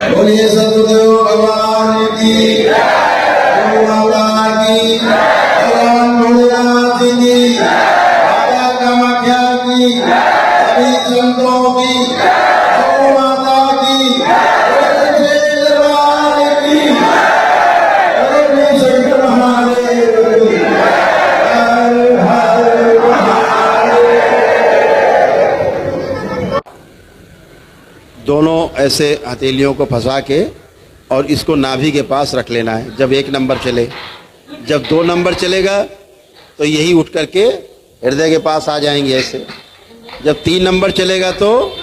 बोलिए सदगुरुदेव भगवान की जय, माता की भगवान भोलेनाथ की, माता कामाख्या की, सभी संतों की, गौ माता की, बोले दरबार की, शंकर महादेव की, हर हर महादेव। दोनों ऐसे हथेलियों को फंसा के और इसको नाभि के पास रख लेना है। जब 1 नंबर चले, जब 2 नंबर चलेगा तो यही उठ करके हृदय के पास आ जाएंगे ऐसे। जब 3 नंबर चलेगा तो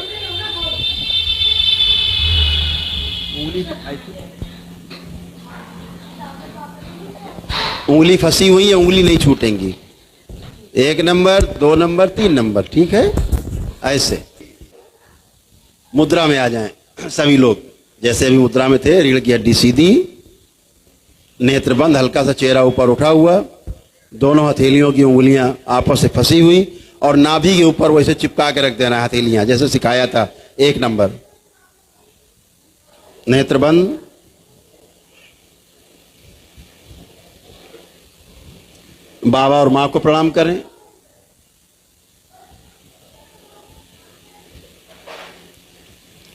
उंगली फंसी हुई है, उंगली नहीं छूटेंगी। 1 नंबर, 2 नंबर, 3 नंबर, ठीक है। ऐसे मुद्रा में आ जाएं सभी लोग, जैसे अभी मुद्रा में थे। रीढ़ की हड्डी सीधी, नेत्र बंद, हल्का सा चेहरा ऊपर उठा हुआ, दोनों हथेलियों की उंगलियां आपस से फंसी हुई और नाभि के ऊपर वैसे चिपका के रख देना है हथेलियां, जैसे सिखाया था 1 नंबर। नेत्र बंद, बाबा और मां को प्रणाम करें।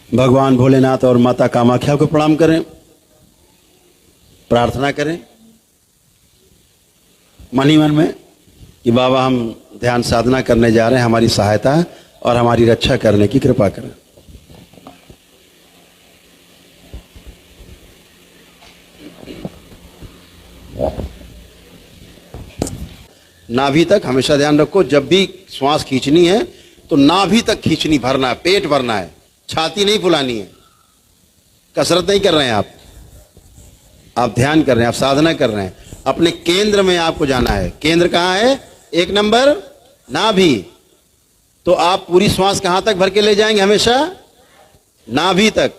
भगवान भोलेनाथ और माता कामाख्या को प्रणाम करें। प्रार्थना करें मन ही मन में कि बाबा हम ध्यान साधना करने जा रहे हैं, हमारी सहायता और हमारी रक्षा करने की कृपा करें। नाभि तक हमेशा ध्यान रखो। जब भी श्वास खींचनी है तो नाभि तक खींचनी, भरना है, पेट भरना है, छाती नहीं फुलानी है। कसरत नहीं कर रहे हैं आप ध्यान कर रहे हैं, आप साधना कर रहे हैं। अपने केंद्र में आपको जाना है। केंद्र कहां है? 1 नंबर नाभि। तो आप पूरी श्वास कहां तक भर के ले जाएंगे? हमेशा नाभि तक।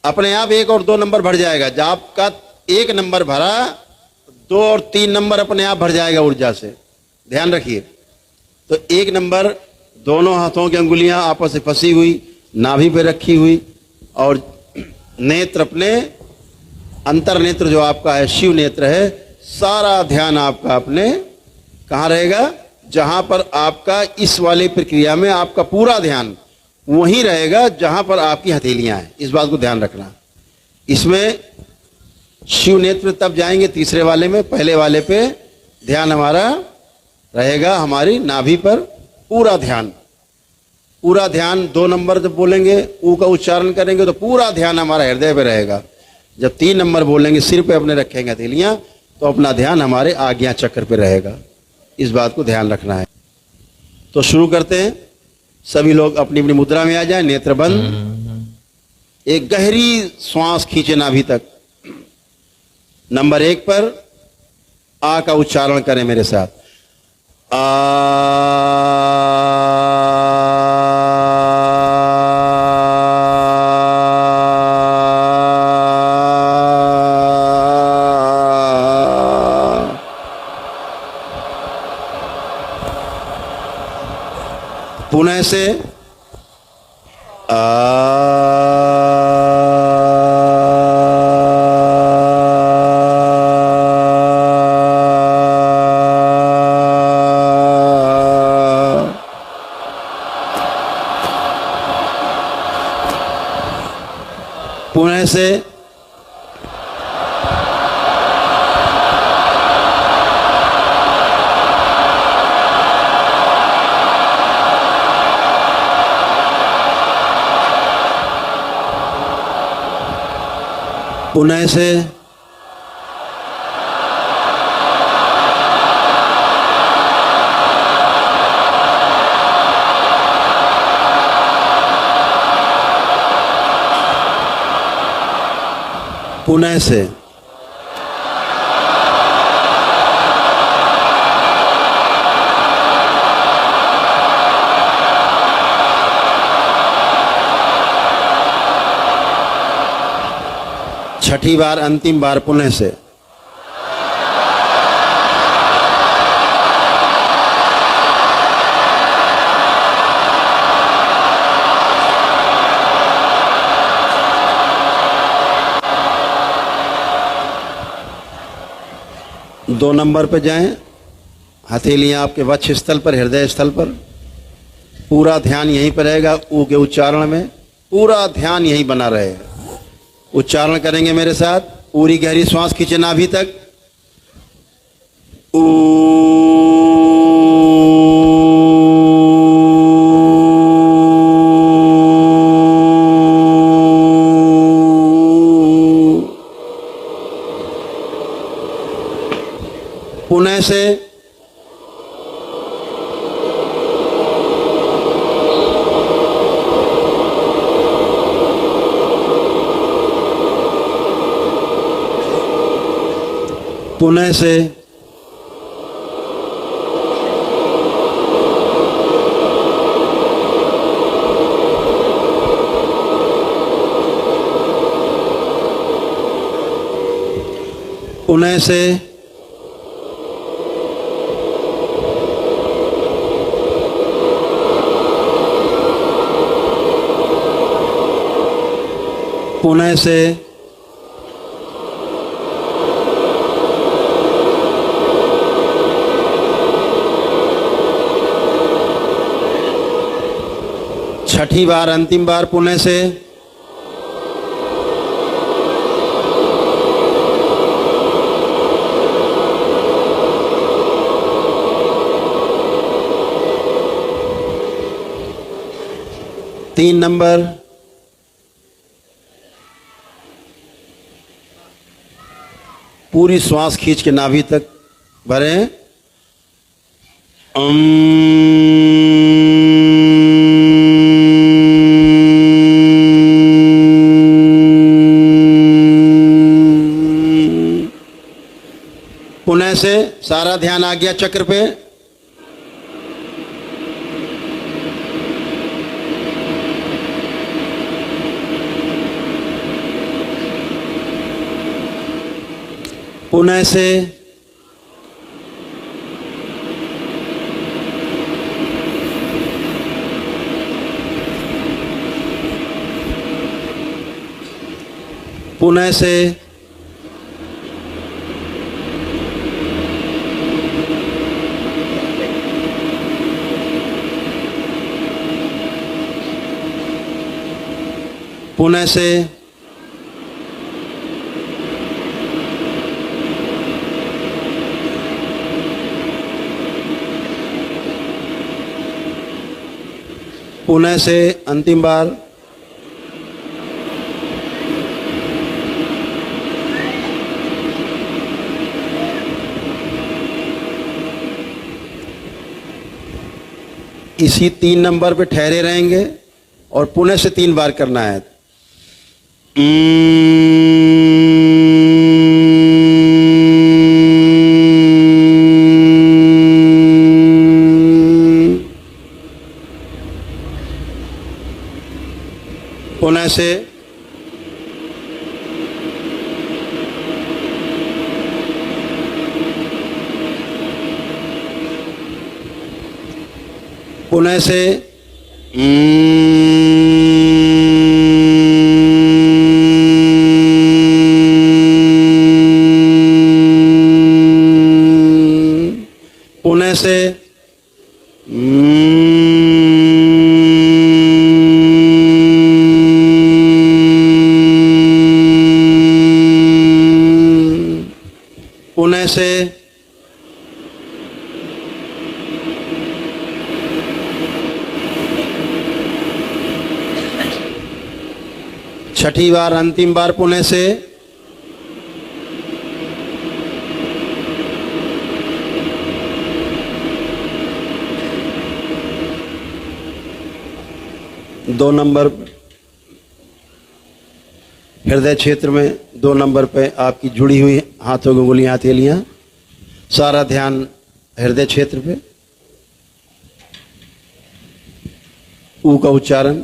अपने आप 1 और 2 नंबर भर जाएगा। जब आपका 1 नंबर भरा, 2 और 3 नंबर अपने आप भर जाएगा ऊर्जा से। ध्यान रखिए। तो 1 नंबर, दोनों हाथों की अंगुलियां आपस से फंसी हुई, नाभि पे रखी हुई, और नेत्र अपने अंतर नेत्र जो आपका है, शिव नेत्र है, सारा ध्यान आपका अपने कहां रहेगा? जहां पर आपका इस वाली प्रक्रिया में आपका पूरा ध्यान वहीं रहेगा जहां पर आपकी हथेलियां हैं। इस बात को ध्यान रखना। इसमें शिव नेत्र तब जाएंगे तीसरे वाले में। पहले वाले पे ध्यान हमारा रहेगा हमारी नाभि पर, पूरा ध्यान। 2 नंबर जब बोलेंगे, ऊ का उच्चारण करेंगे तो पूरा ध्यान हमारा हृदय पे रहेगा। जब 3 नंबर बोलेंगे, सिर पे अपने रखेंगे हथेलियां, तो अपना ध्यान हमारे आज्ञा चक्र पे रहेगा। इस बात को ध्यान रखना है। तो शुरू करते हैं। सभी लोग अपनी अपनी मुद्रा में आ जाएं, नेत्र बंद। एक गहरी श्वास खींचे नाभि तक। नंबर 1 पर आ का उच्चारण करें मेरे साथ। पुनः से पुनः से पुनः से पुनः से छठी बार, अंतिम बार पुनः से। 2 नंबर पे जाएं, हथेलियां आपके वक्ष स्थल पर, हृदय स्थल पर। पूरा ध्यान यहीं पर रहेगा, ऊ के उच्चारण में पूरा ध्यान यहीं बना रहे। उच्चारण करेंगे मेरे साथ। पूरी गहरी श्वास खींचे नाभि तक। पुनः से पुनः से पुनः से पुनः से छठी बार, अंतिम बार पुनः से। तीन नंबर। पूरी श्वास खींच के नाभि तक भरें। पुनः से सारा ध्यान आज्ञा चक्र पे। पुनः से पुनः से पुनः से पुनः से अंतिम बार। इसी 3 नंबर पे ठहरे रहेंगे और पुनः से 3 बार करना है। पुनः से पुनः से पुनः से पुनः से छठी बार, अंतिम बार पुनः से। दो नंबर हृदय क्षेत्र में, 2 नंबर पे आपकी जुड़ी हुई हाथों की उंगलियां, हथेलियां। सारा ध्यान हृदय क्षेत्र पे। ऊ का उच्चारण।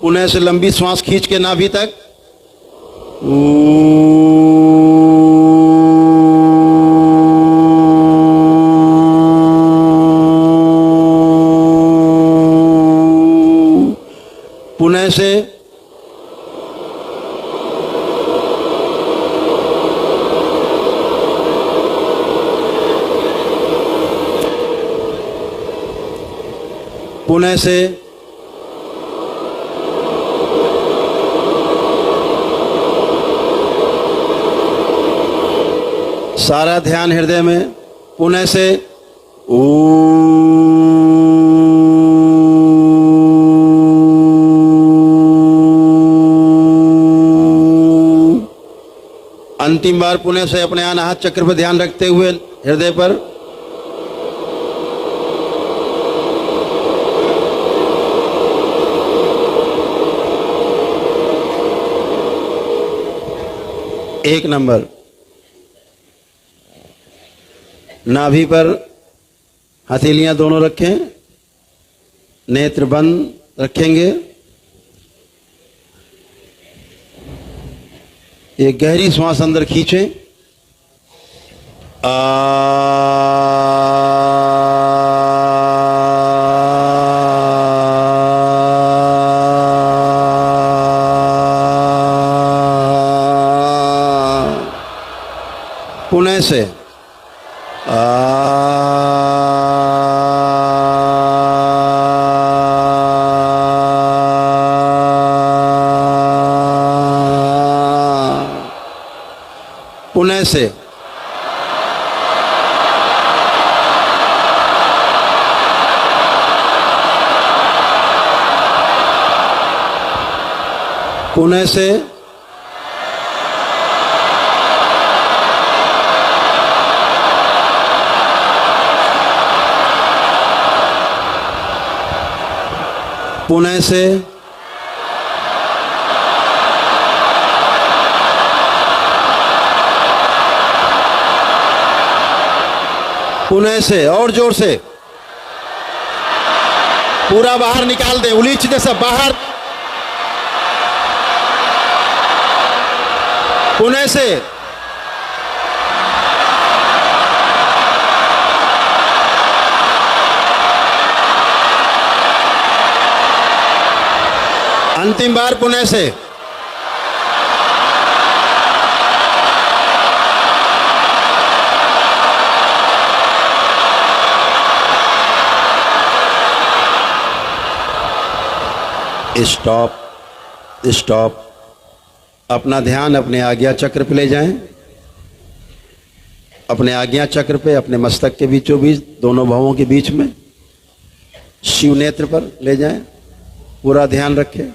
पुनः से लंबी श्वास खींच के नाभि तक। पुणे से पुणे से सारा ध्यान हृदय में। पुणे से अंतिम बार पुणे से अपने अनाहत चक्र पर ध्यान रखते हुए हृदय पर। एक नंबर। नाभि पर हथेलियां दोनों रखें, नेत्र बंद रखेंगे। एक गहरी श्वास अंदर खींचें। पुणे से पुणे से पुणे से पुणे से पुणे से और जोर से पूरा बाहर निकाल दे, उलीच दे सब बाहर। पुणे से अंतिम बार पुणे से स्टॉप स्टॉप। अपना ध्यान अपने आज्ञा चक्र पे ले जाएं। अपने आज्ञा चक्र पे, अपने मस्तक के बीचों बीच, दोनों भवों के बीच में शिव नेत्र पर ले जाएं। पूरा ध्यान रखें।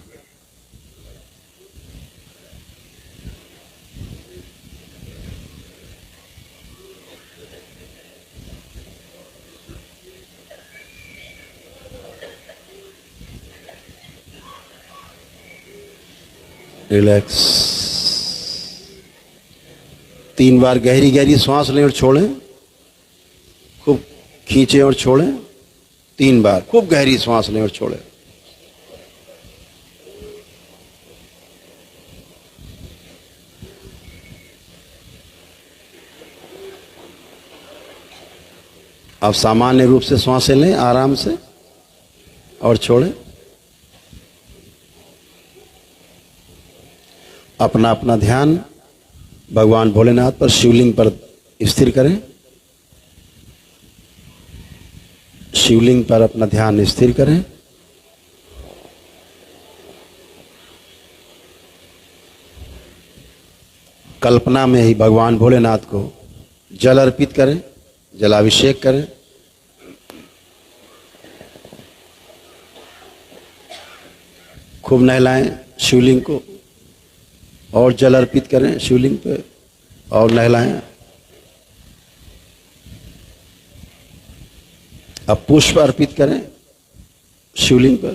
रिलैक्स। 3 बार गहरी गहरी सांस लें और छोड़ें। खूब खींचें और छोड़ें। 3 बार खूब गहरी सांस लें और छोड़ें। अब सामान्य रूप से सांसें लें आराम से और छोड़ें। अपना अपना ध्यान भगवान भोलेनाथ पर, शिवलिंग पर स्थिर करें। शिवलिंग पर अपना ध्यान स्थिर करें। कल्पना में ही भगवान भोलेनाथ को जल अर्पित करें, जलाभिषेक करें। खूब नहलाएं शिवलिंग को और जल अर्पित करें शिवलिंग पे और नहलाएं। अब पुष्प अर्पित करें शिवलिंग पर।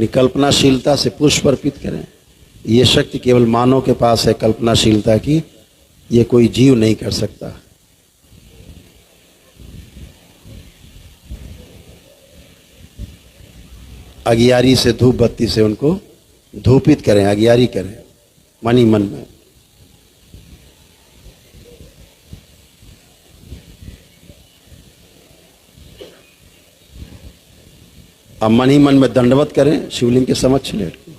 कल्पनाशीलता से पुष्प अर्पित करें। ये शक्ति केवल मानव के पास है, कल्पनाशीलता की। ये कोई जीव नहीं कर सकता। अगियारी से, धूप बत्ती से उनको धूपित करें, अगियारी करें मन ही मन में। अब मन ही मन में दंडवत करें शिवलिंग के समक्ष लेट के।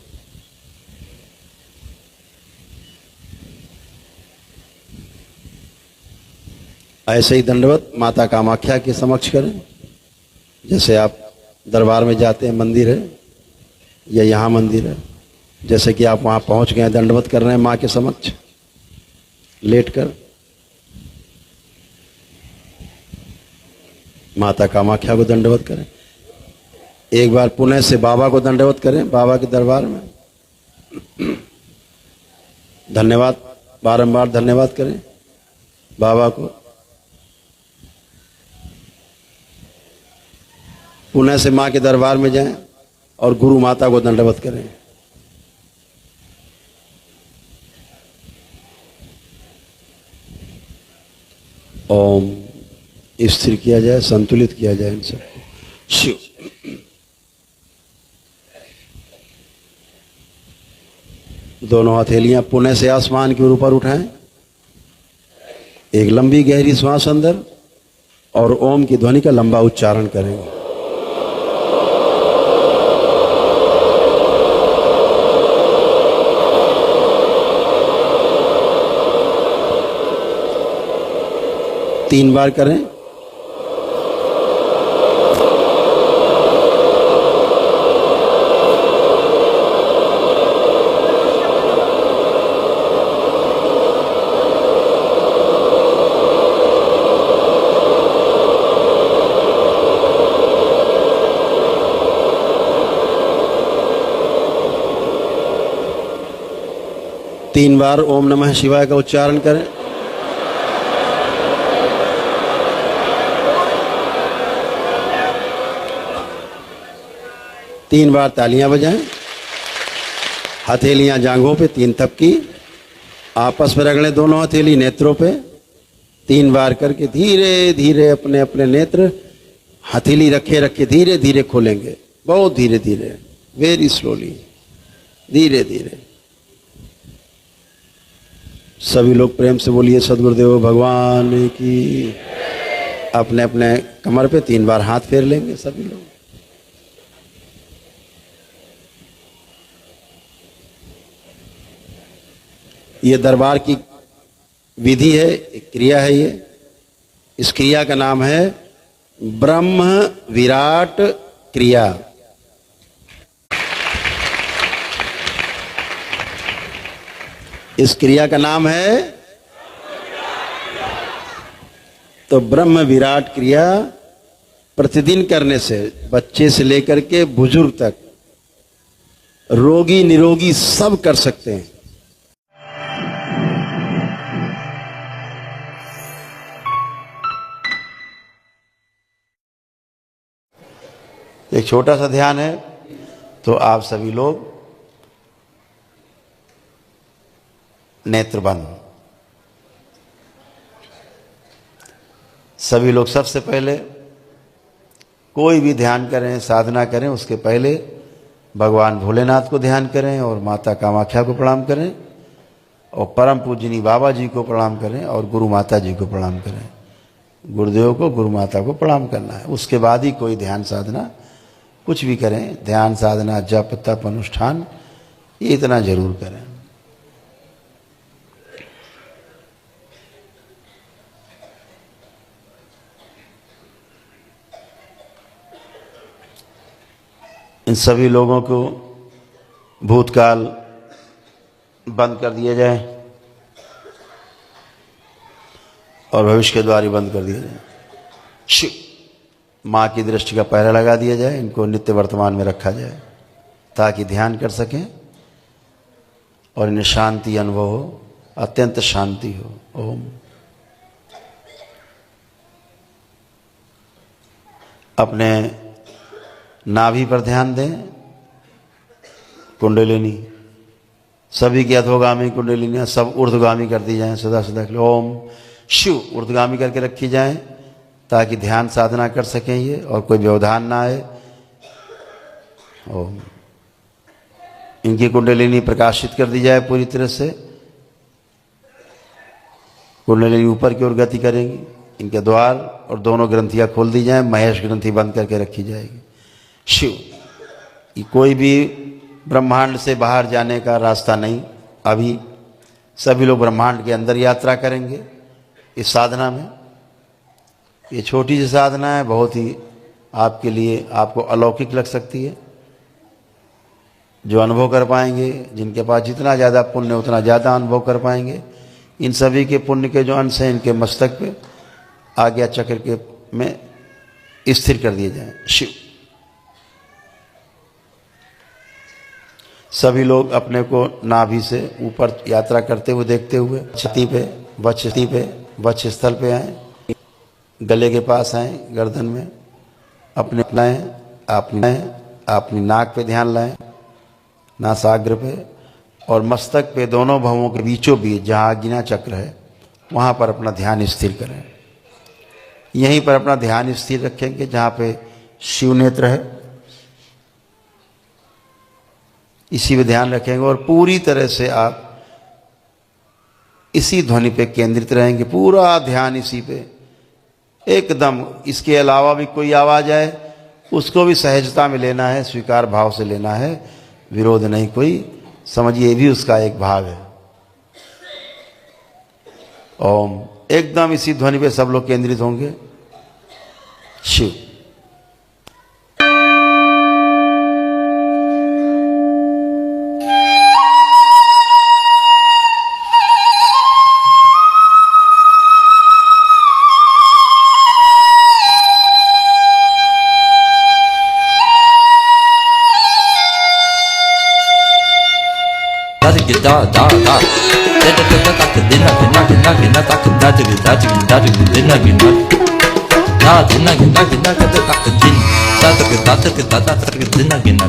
ऐसे ही दंडवत माता कामाख्या के समक्ष करें। जैसे आप दरबार में जाते हैं, मंदिर है या यहाँ मंदिर है, जैसे कि आप वहाँ पहुँच गए, दंडवत कर रहे हैं माँ के समक्ष लेट कर। माता कामाख्या को दंडवत करें। एक बार पुणे से बाबा को दंडवत करें, बाबा के दरबार में धन्यवाद, बारंबार धन्यवाद करें बाबा को। पुणे से माँ के दरबार में जाएं और गुरु माता को दंडवत करें। ओम स्थिर किया जाए, संतुलित किया जाए इन सबको। शिव दोनों हथेलियां पुणे से आसमान के ऊपर उठाएं। एक लंबी गहरी श्वास अंदर और ओम की ध्वनि का लंबा उच्चारण करेंगे। तीन बार करें। तीन बार ओम नमः शिवाय का उच्चारण करें। तीन बार तालियां बजाएं। हथेलियां जांघों पे तीन तपकी आपस में रगड़ें, दोनों हथेली नेत्रों पे। तीन बार करके धीरे धीरे अपने अपने नेत्र हथेली रखे रखे धीरे धीरे खोलेंगे, बहुत धीरे धीरे, वेरी स्लोली, धीरे धीरे। सभी लोग प्रेम से बोलिए सद्गुरुदेव भगवान की। अपने अपने कमर पे तीन बार हाथ फेर लेंगे सभी लोग। ये दरबार की विधि है, एक क्रिया है ये। इस क्रिया का नाम है ब्रह्म विराट क्रिया। इस क्रिया का नाम है तो ब्रह्म विराट क्रिया प्रतिदिन करने से बच्चे से लेकर के बुजुर्ग तक, रोगी निरोगी सब कर सकते हैं। एक छोटा सा ध्यान है, तो आप सभी लोग नेत्र बंद। सभी लोग सबसे पहले कोई भी ध्यान करें, साधना करें, उसके पहले भगवान भोलेनाथ को ध्यान करें और माता कामाख्या को प्रणाम करें और परम पूजनी बाबा जी को प्रणाम करें और गुरु माता जी को प्रणाम करें। गुरुदेव को, गुरु माता को प्रणाम करना है। उसके बाद ही कोई ध्यान साधना कुछ भी करें। ध्यान साधना, जप तप अनुष्ठान, ये इतना जरूर करें। इन सभी लोगों को भूतकाल बंद कर दिया जाए और भविष्य के द्वार बंद कर दिया जाए। शिव माँ की दृष्टि का पहरा लगा दिया जाए। इनको नित्य वर्तमान में रखा जाए ताकि ध्यान कर सकें और इन्हें शांति अनुभव हो, अत्यंत शांति हो। ओम। अपने नाभि पर ध्यान दें। कुंडलिनी सभी की अधोगामी कुंडलिनियां सब ऊर्ध्वगामी कर दी जाएं सदा सदा के लिए। ओम शिव ऊर्ध्वगामी करके रखी जाएं ताकि ध्यान साधना कर सकें ये और कोई व्यवधान ना आए। ओम। इनकी कुंडलिनी प्रकाशित कर दी जाए पूरी तरह से। कुंडलिनी ऊपर की ओर गति करेंगी। इनके द्वार और दोनों ग्रंथियां खोल दी जाएं। महेश ग्रंथि बंद करके रखी जाएगी। शिव कि कोई भी ब्रह्मांड से बाहर जाने का रास्ता नहीं। अभी सभी लोग ब्रह्मांड के अंदर यात्रा करेंगे इस साधना में। ये छोटी सी साधना है, बहुत ही आपके लिए, आपको अलौकिक लग सकती है। जो अनुभव कर पाएंगे, जिनके पास जितना ज़्यादा पुण्य उतना ज़्यादा अनुभव कर पाएंगे। इन सभी के पुण्य के जो अंश हैं इनके मस्तक पे आज्ञा चक्र के में स्थिर कर दिए जाएं। शिव। सभी लोग अपने को नाभि से ऊपर यात्रा करते हुए देखते हुए छाती पे, वक्ष स्थल पे आए, गले के पास आए, गर्दन में अपने अपनी नाक पे ध्यान लाएं, नासाग्र पे, और मस्तक पे दोनों भवों के बीचों बीच जहाँ आज्ञा चक्र है वहाँ पर अपना ध्यान स्थिर करें। यहीं पर अपना ध्यान स्थिर रखेंगे जहाँ पे शिव नेत्र है, इसी पे ध्यान रखेंगे और पूरी तरह से आप इसी ध्वनि पे केंद्रित रहेंगे। पूरा ध्यान इसी पे एकदम। इसके अलावा भी कोई आवाज आए उसको भी सहजता में लेना है, स्वीकार भाव से लेना है, विरोध नहीं कोई। समझिए ये भी उसका एक भाग है। ओम। एकदम इसी ध्वनि पे सब लोग केंद्रित होंगे। Shiv. da da da da da da da da dinna dinna dinna dinna da da da da da dinna dinna da dinna dinna dinna da da da din da da da da da dinna dinna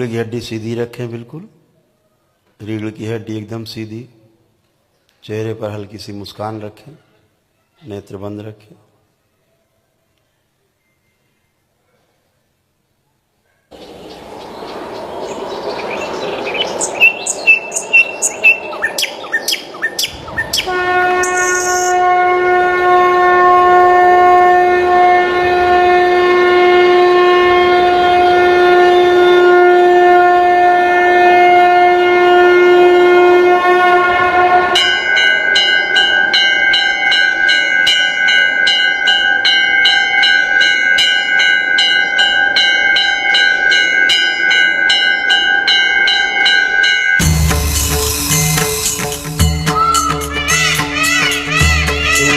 रीढ़ की हड्डी सीधी रखें, बिल्कुल रीढ़ की हड्डी एकदम सीधी। चेहरे पर हल्की सी मुस्कान रखें, नेत्र बंद रखें।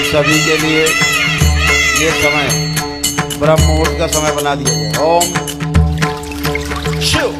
सभी के लिए ये समय ब्रह्म मुहूर्त का समय बना दिया जाए। ओम शिव।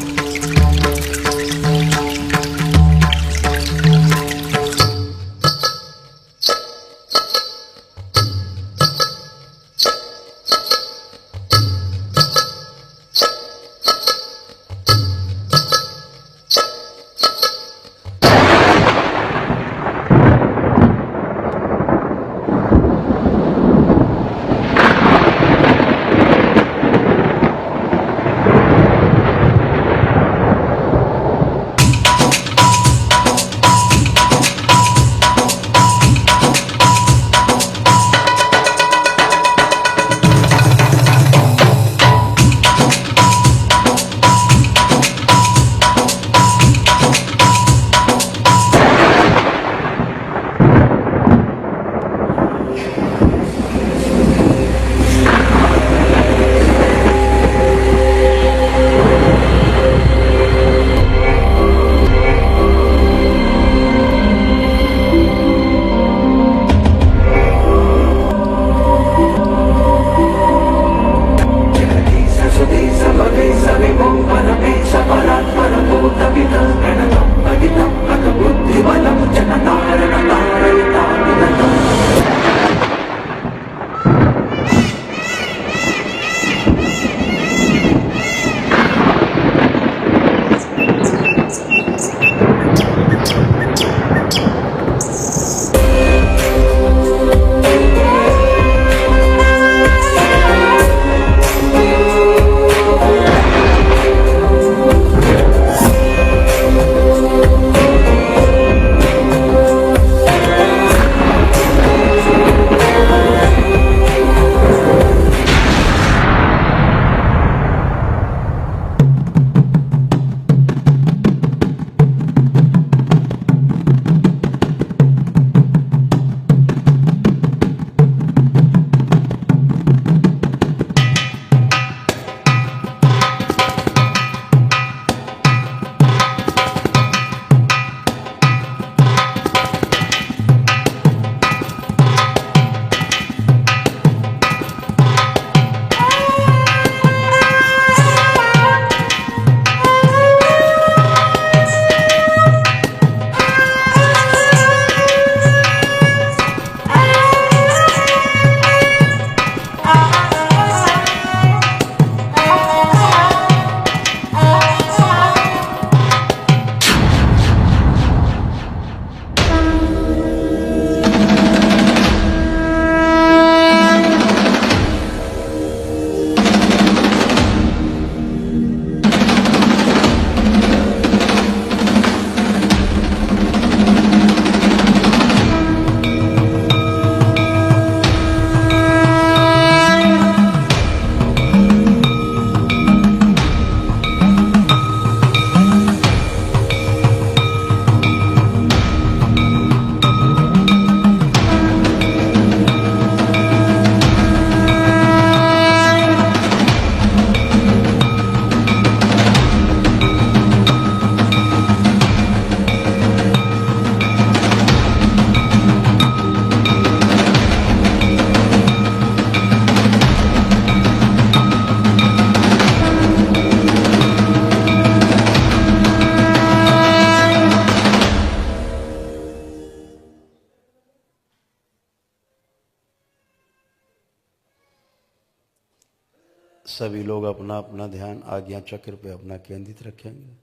सभी लोग अपना अपना ध्यान आज्ञा चक्र पे अपना केंद्रित रखेंगे।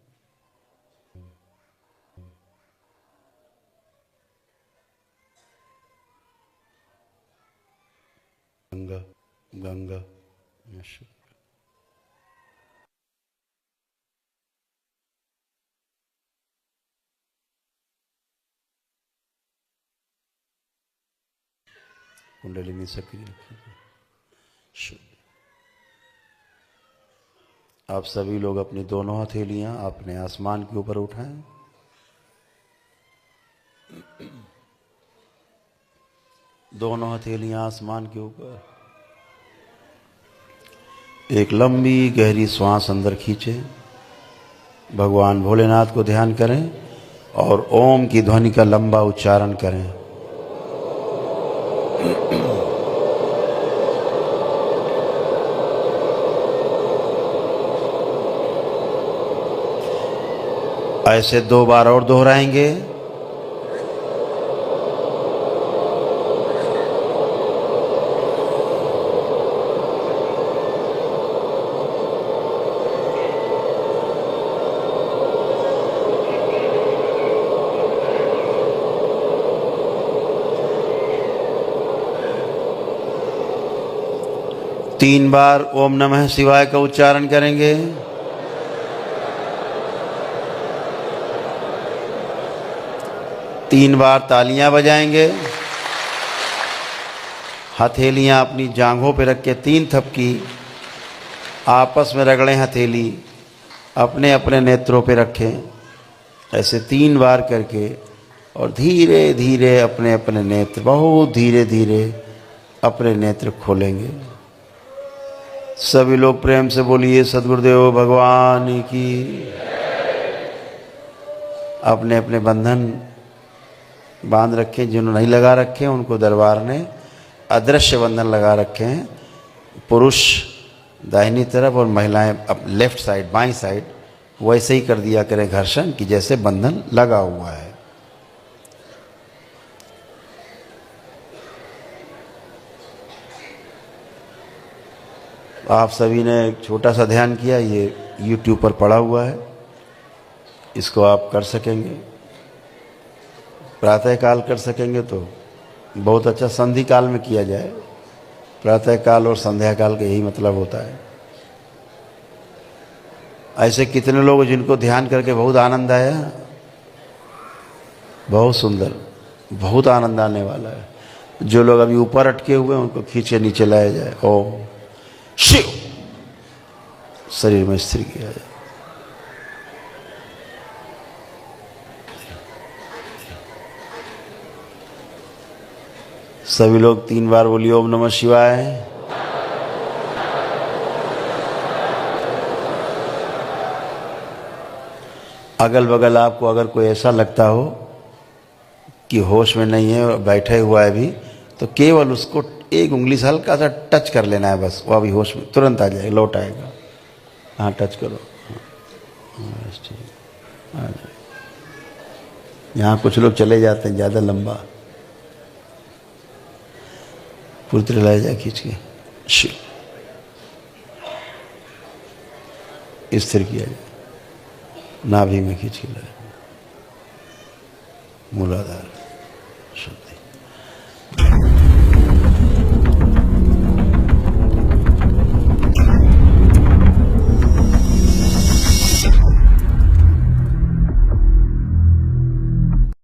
गंगा गंगा यशु। कुंडलिनी सक्रिय रखिए। शुद्ध। आप सभी लोग अपनी दोनों हथेलियां अपने आसमान के ऊपर उठाएं। दोनों हथेलियां आसमान के ऊपर। एक लंबी गहरी श्वास अंदर खींचें। भगवान भोलेनाथ को ध्यान करें और ओम की ध्वनि का लंबा उच्चारण करें। ऐसे 2 बार और दोहराएंगे। तीन बार ओम नमः शिवाय का उच्चारण करेंगे। तीन बार तालियां बजाएंगे। हथेलियां अपनी जांघों पे रख के 3 थपकी आपस में रगड़ें। हथेली अपने अपने नेत्रों पे रखें। ऐसे 3 बार करके और धीरे धीरे अपने अपने नेत्र, बहुत धीरे धीरे अपने नेत्र खोलेंगे। सभी लोग प्रेम से बोलिए सद्गुरुदेव भगवान की। अपने अपने बंधन बांध रखे। जिन्होंने नहीं लगा रखे उनको दरबार ने अदृश्य बंधन लगा रखे हैं। पुरुष दाहिनी तरफ और महिलाएं अब लेफ्ट साइड, बाईं साइड, वैसे ही कर दिया करें घर्षण कि जैसे बंधन लगा हुआ है। आप सभी ने एक छोटा सा ध्यान किया, ये YouTube पर पड़ा हुआ है, इसको आप कर सकेंगे। प्रातः काल कर सकेंगे तो बहुत अच्छा। संधि काल में किया जाए। प्रातः काल और संध्या काल का यही मतलब होता है। ऐसे कितने लोग जिनको ध्यान करके बहुत आनंद आया, बहुत सुंदर, बहुत आनंद आने वाला है। जो लोग अभी ऊपर अटके हुए हैं उनको खींचे नीचे लाया जाए। ओम शिव शरीर में स्थिर किया जाए। सभी लोग 3 बार बोलिए ओम नमः शिवाय। अगल बगल आपको अगर कोई ऐसा लगता हो कि होश में नहीं है और बैठे हुआ है भी, तो केवल उसको एक उंगली से हल्का सा टच कर लेना है बस। वो अभी होश में तुरंत आ जाएगा, लौट आएगा। हाँ टच करो। बस ठीक, आ जाए। यहाँ कुछ लोग चले जाते हैं ज़्यादा लंबा, पूरी तरह लाया जाए खींच के। शिव स्थिर किया जाए। नाभि में खींच के लाए, मूलाधार।